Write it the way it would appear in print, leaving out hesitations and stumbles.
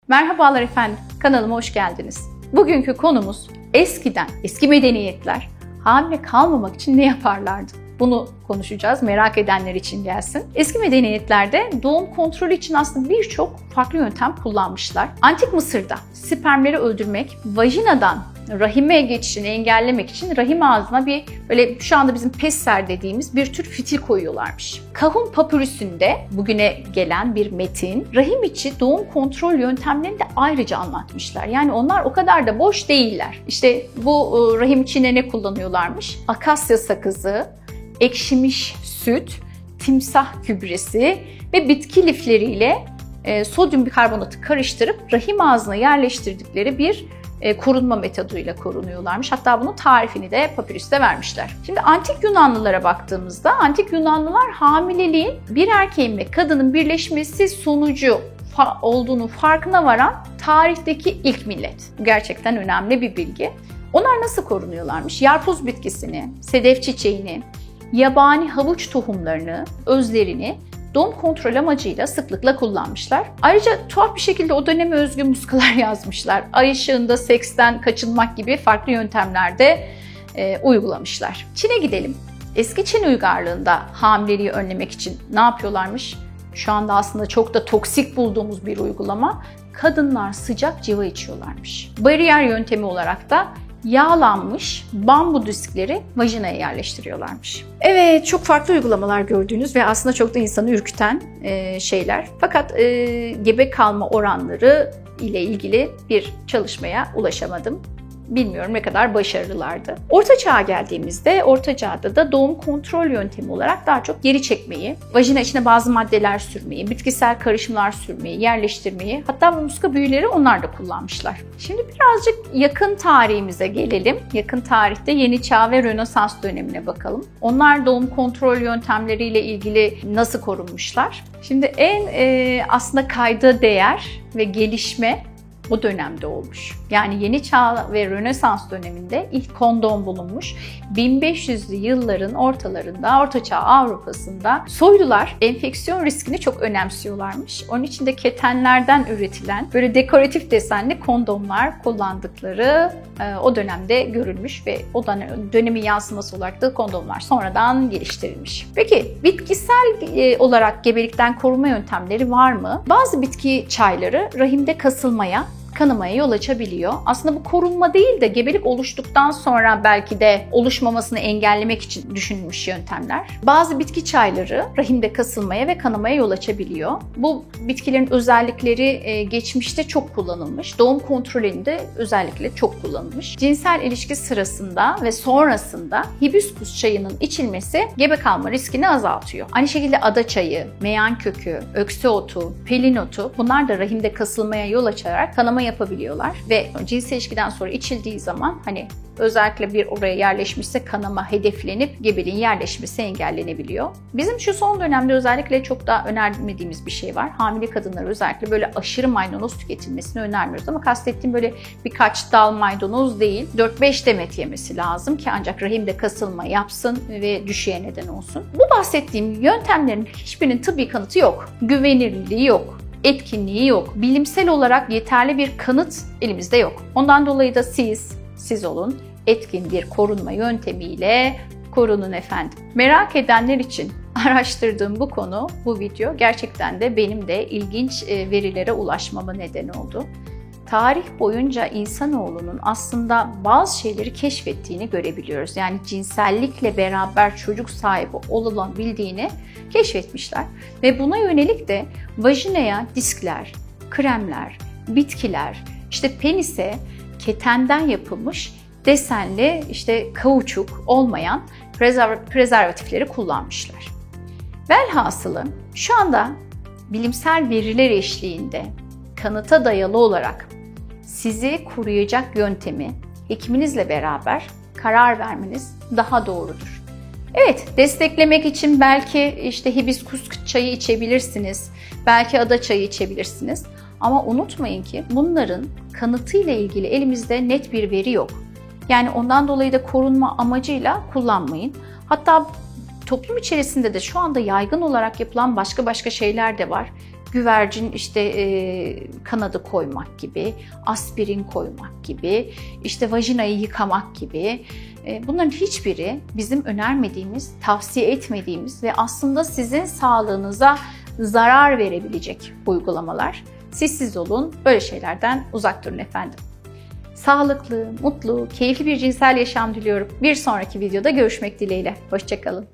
Merhabalar efendim, kanalıma hoş geldiniz. Bugünkü konumuz eski medeniyetler hamile kalmamak için ne yaparlardı? Bunu konuşacağız, merak edenler için gelsin. Eski medeniyetlerde doğum kontrolü için aslında birçok farklı yöntem kullanmışlar. Antik Mısır'da spermleri öldürmek, vajinadan rahime geçişini engellemek için rahim ağzına böyle şu anda bizim pesser dediğimiz bir tür fitil koyuyorlarmış. Kahun papürüsünde bugüne gelen bir metin, rahim içi doğum kontrol yöntemlerini de ayrıca anlatmışlar. Yani onlar o kadar da boş değiller. İşte bu rahim içine ne kullanıyorlarmış? Akasya sakızı, ekşimiş süt, timsah gübresi ve bitki lifleriyle sodyum bikarbonatı karıştırıp rahim ağzına yerleştirdikleri bir korunma metoduyla korunuyorlarmış. Hatta bunun tarifini de papirüste vermişler. Şimdi antik Yunanlılara baktığımızda antik Yunanlılar hamileliğin bir erkeğin ve kadının birleşmesi sonucu olduğunu farkına varan tarihteki ilk millet. Bu gerçekten önemli bir bilgi. Onlar nasıl korunuyorlarmış? Yarpuz bitkisini, sedef çiçeğini, yabani havuç tohumlarını, özlerini doğum kontrol amacıyla sıklıkla kullanmışlar. Ayrıca tuhaf bir şekilde o döneme özgü muskalar yazmışlar. Ay ışığında seksten kaçınmak gibi farklı yöntemlerde uygulamışlar. Çin'e gidelim. Eski Çin uygarlığında hamileliği önlemek için ne yapıyorlarmış? Şu anda aslında çok da toksik bulduğumuz bir uygulama. Kadınlar sıcak civa içiyorlarmış. Bariyer yöntemi olarak da yağlanmış bambu diskleri vajinaya yerleştiriyorlarmış. Evet, çok farklı uygulamalar gördüğünüz ve aslında çok da insanı ürküten şeyler. Fakat gebe kalma oranları ile ilgili bir çalışmaya ulaşamadım. Bilmiyorum ne kadar başarılılardı. Orta Çağ'a geldiğimizde, Orta Çağ'da da doğum kontrol yöntemi olarak daha çok geri çekmeyi, vajina içine bazı maddeler sürmeyi, bitkisel karışımlar sürmeyi, yerleştirmeyi, hatta bu muska büyüleri onlar da kullanmışlar. Şimdi birazcık yakın tarihimize gelelim. Yakın tarihte Yeni Çağ ve Rönesans dönemine bakalım. Onlar doğum kontrol yöntemleriyle ilgili nasıl korunmuşlar? Şimdi en aslında kayda değer ve gelişme o dönemde olmuş. Yani Yeni Çağ ve Rönesans döneminde ilk kondom bulunmuş. 1500'lü yılların ortalarında Orta Çağ Avrupa'sında soylular enfeksiyon riskini çok önemsiyorlarmış. Onun için de ketenlerden üretilen böyle dekoratif desenli kondomlar kullandıkları o dönemde görülmüş ve o dönemin yansıması olarak da kondomlar sonradan geliştirilmiş. Peki bitkisel olarak gebelikten koruma yöntemleri var mı? Bazı bitki çayları rahimde kasılmaya, kanamaya yol açabiliyor. Aslında bu korunma değil de gebelik oluştuktan sonra belki de oluşmamasını engellemek için düşünülmüş yöntemler. Bazı bitki çayları rahimde kasılmaya ve kanamaya yol açabiliyor. Bu bitkilerin özellikleri geçmişte çok kullanılmış. Doğum kontrolünde özellikle çok kullanılmış. Cinsel ilişki sırasında ve sonrasında hibiskus çayının içilmesi gebe kalma riskini azaltıyor. Aynı şekilde ada çayı, meyan kökü, öksü otu, pelin otu bunlar da rahimde kasılmaya yol açarak kanama yapabiliyorlar ve cinsel ilişkiden sonra içildiği zaman özellikle bir oraya yerleşmişse kanama hedeflenip gebeliğin yerleşmesi engellenebiliyor. Bizim şu son dönemde özellikle çok daha önermediğimiz bir şey var. Hamile kadınlara özellikle böyle aşırı maydanoz tüketilmesini önermiyoruz ama kastettiğim böyle birkaç dal maydanoz değil, 4-5 demet yemesi lazım ki ancak rahimde kasılma yapsın ve düşüğe neden olsun. Bu bahsettiğim yöntemlerin hiçbirinin tıbbi kanıtı yok. Güvenilirliği yok. Etkinliği yok. Bilimsel olarak yeterli bir kanıt elimizde yok. Ondan dolayı da siz olun, etkin bir korunma yöntemiyle korunun efendim. Merak edenler için araştırdığım bu video gerçekten de benim de ilginç verilere ulaşmama neden oldu. Tarih boyunca insanoğlunun aslında bazı şeyleri keşfettiğini görebiliyoruz. Yani cinsellikle beraber çocuk sahibi olabildiğini keşfetmişler. Ve buna yönelik de vajinaya diskler, kremler, bitkiler, penise ketenden yapılmış desenli kauçuk olmayan prezervatifleri kullanmışlar. Velhasılı şu anda bilimsel veriler eşliğinde kanıta dayalı olarak sizi koruyacak yöntemi hekiminizle beraber karar vermeniz daha doğrudur. Evet, desteklemek için belki hibiskus çayı içebilirsiniz, belki ada çayı içebilirsiniz. Ama unutmayın ki bunların kanıtıyla ilgili elimizde net bir veri yok. Yani ondan dolayı da korunma amacıyla kullanmayın. Hatta toplum içerisinde de şu anda yaygın olarak yapılan başka şeyler de var. güvercin kanadı koymak gibi, aspirin koymak gibi, vajinayı yıkamak gibi. Bunların hiçbiri bizim önermediğimiz, tavsiye etmediğimiz ve aslında sizin sağlığınıza zarar verebilecek uygulamalar. Siz olun, böyle şeylerden uzak durun efendim. Sağlıklı, mutlu, keyifli bir cinsel yaşam diliyorum. Bir sonraki videoda görüşmek dileğiyle. Hoşça kalın.